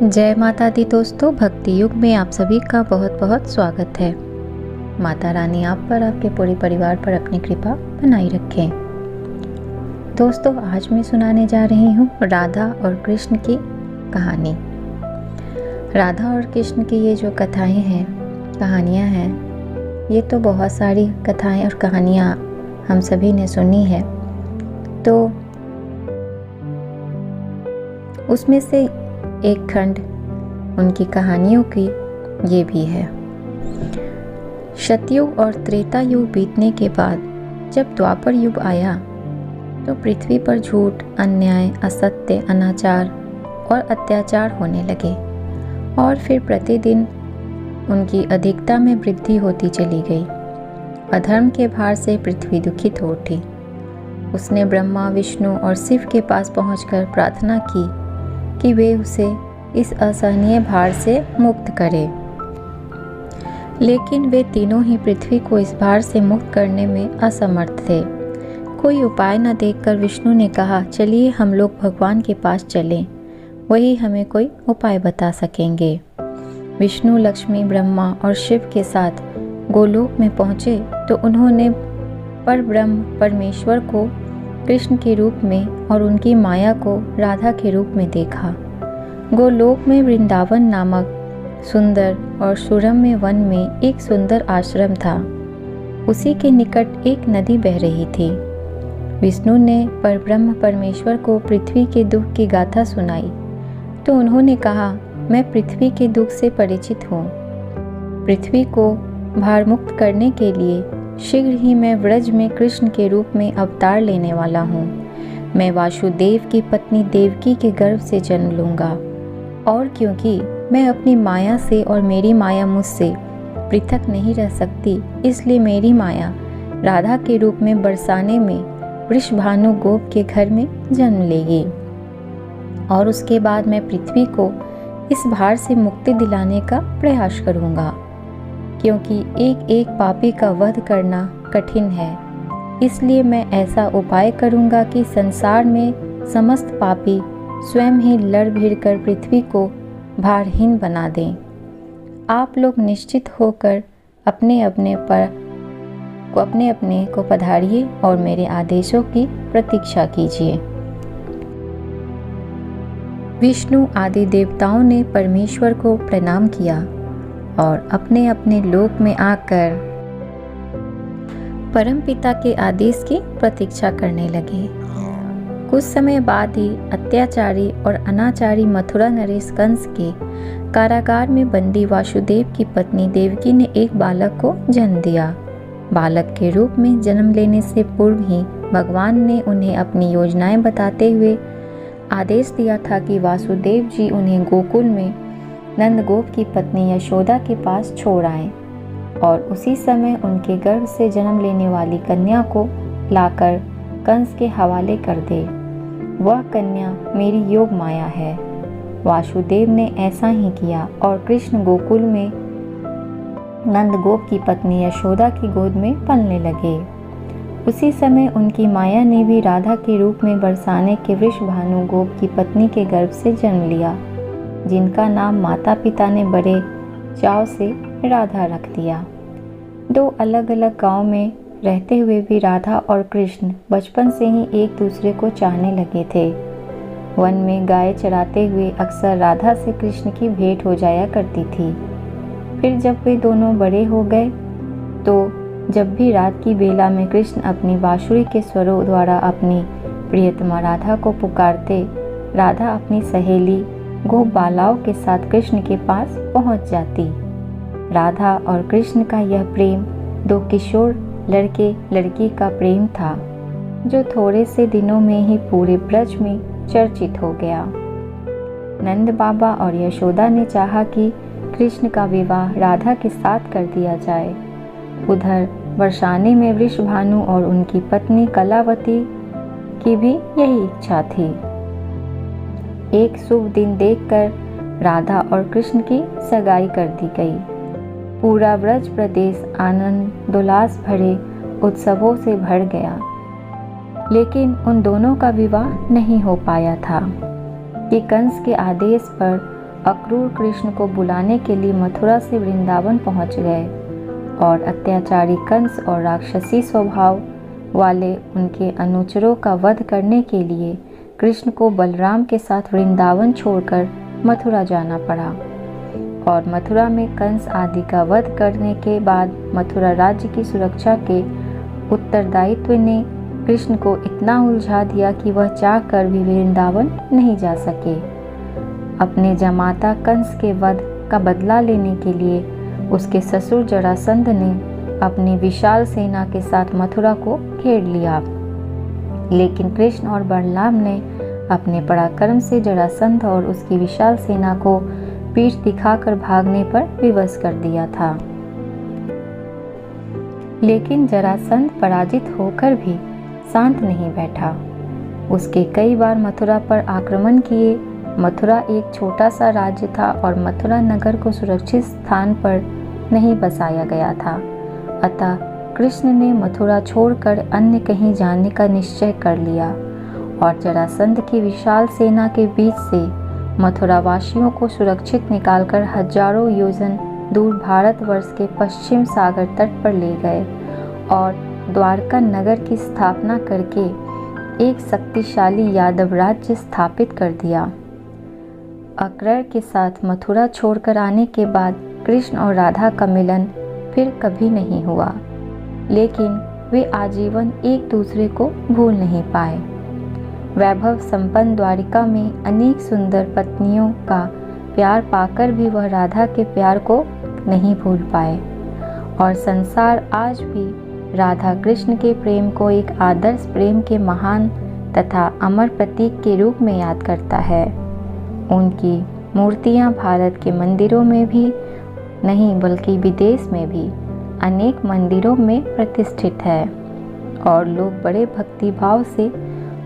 जय माता दी दोस्तों, भक्ति युग में आप सभी का बहुत बहुत स्वागत है। माता रानी आप पर, आपके पूरे परिवार पर अपनी कृपा बनाई रखें। दोस्तों, आज मैं सुनाने जा रही हूँ राधा और कृष्ण की कहानी। राधा और कृष्ण की ये जो कथाएं हैं, कहानियाँ हैं, ये तो बहुत सारी कथाएं और कहानियाँ हम सभी ने सुनी है। तो उसमें से एक खंड उनकी कहानियों की ये भी है। सतयुग और त्रेता युग बीतने के बाद जब द्वापर युग आया तो पृथ्वी पर झूठ, अन्याय, असत्य, अनाचार और अत्याचार होने लगे और फिर प्रतिदिन उनकी अधिकता में वृद्धि होती चली गई। अधर्म के भार से पृथ्वी दुखित हो उठी। उसने ब्रह्मा, विष्णु और शिव के पास पहुंचकर प्रार्थना की कि वे उसे इस असहनीय भार से मुक्त करें। लेकिन वे तीनों ही पृथ्वी को इस भार से मुक्त करने में असमर्थ थे। कोई उपाय न देखकर विष्णु ने कहा, चलिए हम लोग भगवान के पास चलें, वही हमें कोई उपाय बता सकेंगे। विष्णु, लक्ष्मी, ब्रह्मा और शिव के साथ गोलोक में पहुँचे तो उन्होंने परब्रह्म परमेश्वर को कृष्ण के रूप में और उनकी माया को राधा के रूप में देखा। गोलोक में वृंदावन नामक सुंदर और सुरम्य वन में एक सुंदर आश्रम था। उसी के निकट एक नदी बह रही थी। विष्णु ने परब्रह्म परमेश्वर को पृथ्वी के दुख की गाथा सुनाई तो उन्होंने कहा, मैं पृथ्वी के दुख से परिचित हूँ। पृथ्वी को भार मुक्त करने के लिए शीघ्र ही मैं व्रज में कृष्ण के रूप में अवतार लेने वाला हूँ। मैं वासुदेव की पत्नी देवकी के गर्भ से जन्म लूँगा और क्योंकि मैं अपनी माया से और मेरी माया मुझसे पृथक नहीं रह सकती, इसलिए मेरी माया राधा के रूप में बरसाने में वृषभानु गोप के घर में जन्म लेगी और उसके बाद मैं पृथ्वी को इस भार से मुक्ति दिलाने का प्रयास करूँगा। क्योंकि एक एक पापी का वध करना कठिन है, इसलिए मैं ऐसा उपाय करूँगा कि संसार में समस्त पापी स्वयं ही लड़ भिड़ कर पृथ्वी को भारहीन बना दें। आप लोग निश्चित होकर अपने अपने को पधारिए और मेरे आदेशों की प्रतीक्षा कीजिए। विष्णु आदि देवताओं ने परमेश्वर को प्रणाम किया और अपने अपने लोक में आकर परमपिता के आदेश की प्रतीक्षा करने लगे। कुछ समय बाद ही अत्याचारी और अनाचारी मथुरा नरेश कंस के कारागार में बंदी वासुदेव की पत्नी देवकी ने एक बालक को जन्म दिया। बालक के रूप में जन्म लेने से पूर्व ही भगवान ने उन्हें अपनी योजनाएं बताते हुए आदेश दिया था कि वासुदेव जी उन्हें गोकुल में नंदगोप की पत्नी यशोदा के पास छोड़ आए और उसी समय उनके गर्भ से जन्म लेने वाली कन्या को लाकर कंस के हवाले कर दे। वह कन्या मेरी योग माया है। वासुदेव ने ऐसा ही किया और कृष्ण गोकुल में नंदगोप की पत्नी यशोदा की गोद में पलने लगे। उसी समय उनकी माया ने भी राधा के रूप में बरसाने के वृषभानु गोप की पत्नी के गर्भ से जन्म लिया, जिनका नाम माता पिता ने बड़े चाव से राधा रख दिया। दो अलग अलग गांव में रहते हुए भी राधा और कृष्ण बचपन से ही एक दूसरे को चाहने लगे थे। वन में गाय चराते हुए अक्सर राधा से कृष्ण की भेंट हो जाया करती थी। फिर जब वे दोनों बड़े हो गए तो जब भी रात की बेला में कृष्ण अपनी बांसुरी के स्वरों द्वारा अपनी प्रियतमा राधा को पुकारते, राधा अपनी सहेली गोप बालाओं के साथ कृष्ण के पास पहुंच जाती। राधा और कृष्ण का यह प्रेम दो किशोर लड़के लड़की का प्रेम था, जो थोड़े से दिनों में ही पूरे ब्रज में चर्चित हो गया। नंद बाबा और यशोदा ने चाहा कि कृष्ण का विवाह राधा के साथ कर दिया जाए। उधर बरसाने में वृषभानु और उनकी पत्नी कलावती की भी यही इच्छा थी। एक शुभ दिन देखकर राधा और कृष्ण की सगाई कर दी गई। पूरा ब्रज प्रदेश आनंदोल्लास भरे उत्सवों से भर गया, लेकिन उन दोनों का विवाह नहीं हो पाया था कि कंस के आदेश पर अक्रूर कृष्ण को बुलाने के लिए मथुरा से वृंदावन पहुंच गए और अत्याचारी कंस और राक्षसी स्वभाव वाले उनके अनुचरों का वध करने के लिए कृष्ण को बलराम के साथ वृंदावन छोड़कर मथुरा जाना पड़ा। और मथुरा में कंस आदि का वध करने के बाद मथुरा राज्य की सुरक्षा के उत्तरदायित्व ने कृष्ण को इतना उलझा दिया कि वह चाहकर भी वृंदावन नहीं जा सके। अपने जमाता कंस के वध का बदला लेने के लिए उसके ससुर जरासंध ने अपनी विशाल सेना के साथ मथुरा को घेर लिया, लेकिन कृष्ण और बलराम ने अपने पराक्रम से जरासंध और उसकी विशाल सेना को पीठ दिखाकर भागने पर विवश कर दिया था। लेकिन जरासंध पराजित होकर भी शांत नहीं बैठा। उसके कई बार मथुरा पर आक्रमण किए। मथुरा एक छोटा सा राज्य था और मथुरा नगर को सुरक्षित स्थान पर नहीं बसाया गया था। अतः कृष्ण ने मथुरा छोड़कर अन्य कहीं जाने का निश्चय कर लिया और जरासंध की विशाल सेना के बीच से मथुरा वासियों को सुरक्षित निकालकर हजारों योजन दूर भारतवर्ष के पश्चिम सागर तट पर ले गए और द्वारका नगर की स्थापना करके एक शक्तिशाली यादव राज्य स्थापित कर दिया। अक्रूर के साथ मथुरा छोड़कर आने के बाद कृष्ण और राधा का मिलन फिर कभी नहीं हुआ, लेकिन वे आजीवन एक दूसरे को भूल नहीं पाए। वैभव संपन्न द्वारिका में अनेक सुंदर पत्नियों का प्यार पाकर भी वह राधा के प्यार को नहीं भूल पाए और संसार आज भी राधा कृष्ण के प्रेम को एक आदर्श प्रेम के महान तथा अमर प्रतीक के रूप में याद करता है। उनकी मूर्तियां भारत के मंदिरों में भी नहीं बल्कि विदेश में भी अनेक मंदिरों में प्रतिष्ठित है और लोग बड़े भक्तिभाव से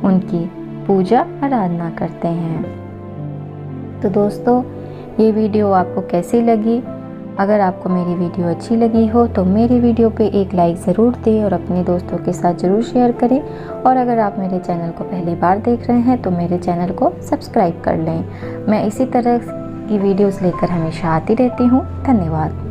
उनकी पूजा आराधना करते हैं। तो दोस्तों, ये वीडियो आपको कैसी लगी? अगर आपको मेरी वीडियो अच्छी लगी हो तो मेरी वीडियो पे एक लाइक ज़रूर दें और अपने दोस्तों के साथ ज़रूर शेयर करें। और अगर आप मेरे चैनल को पहली बार देख रहे हैं तो मेरे चैनल को सब्सक्राइब कर लें। मैं इसी तरह की वीडियोस लेकर हमेशा आती रहती हूँ। धन्यवाद।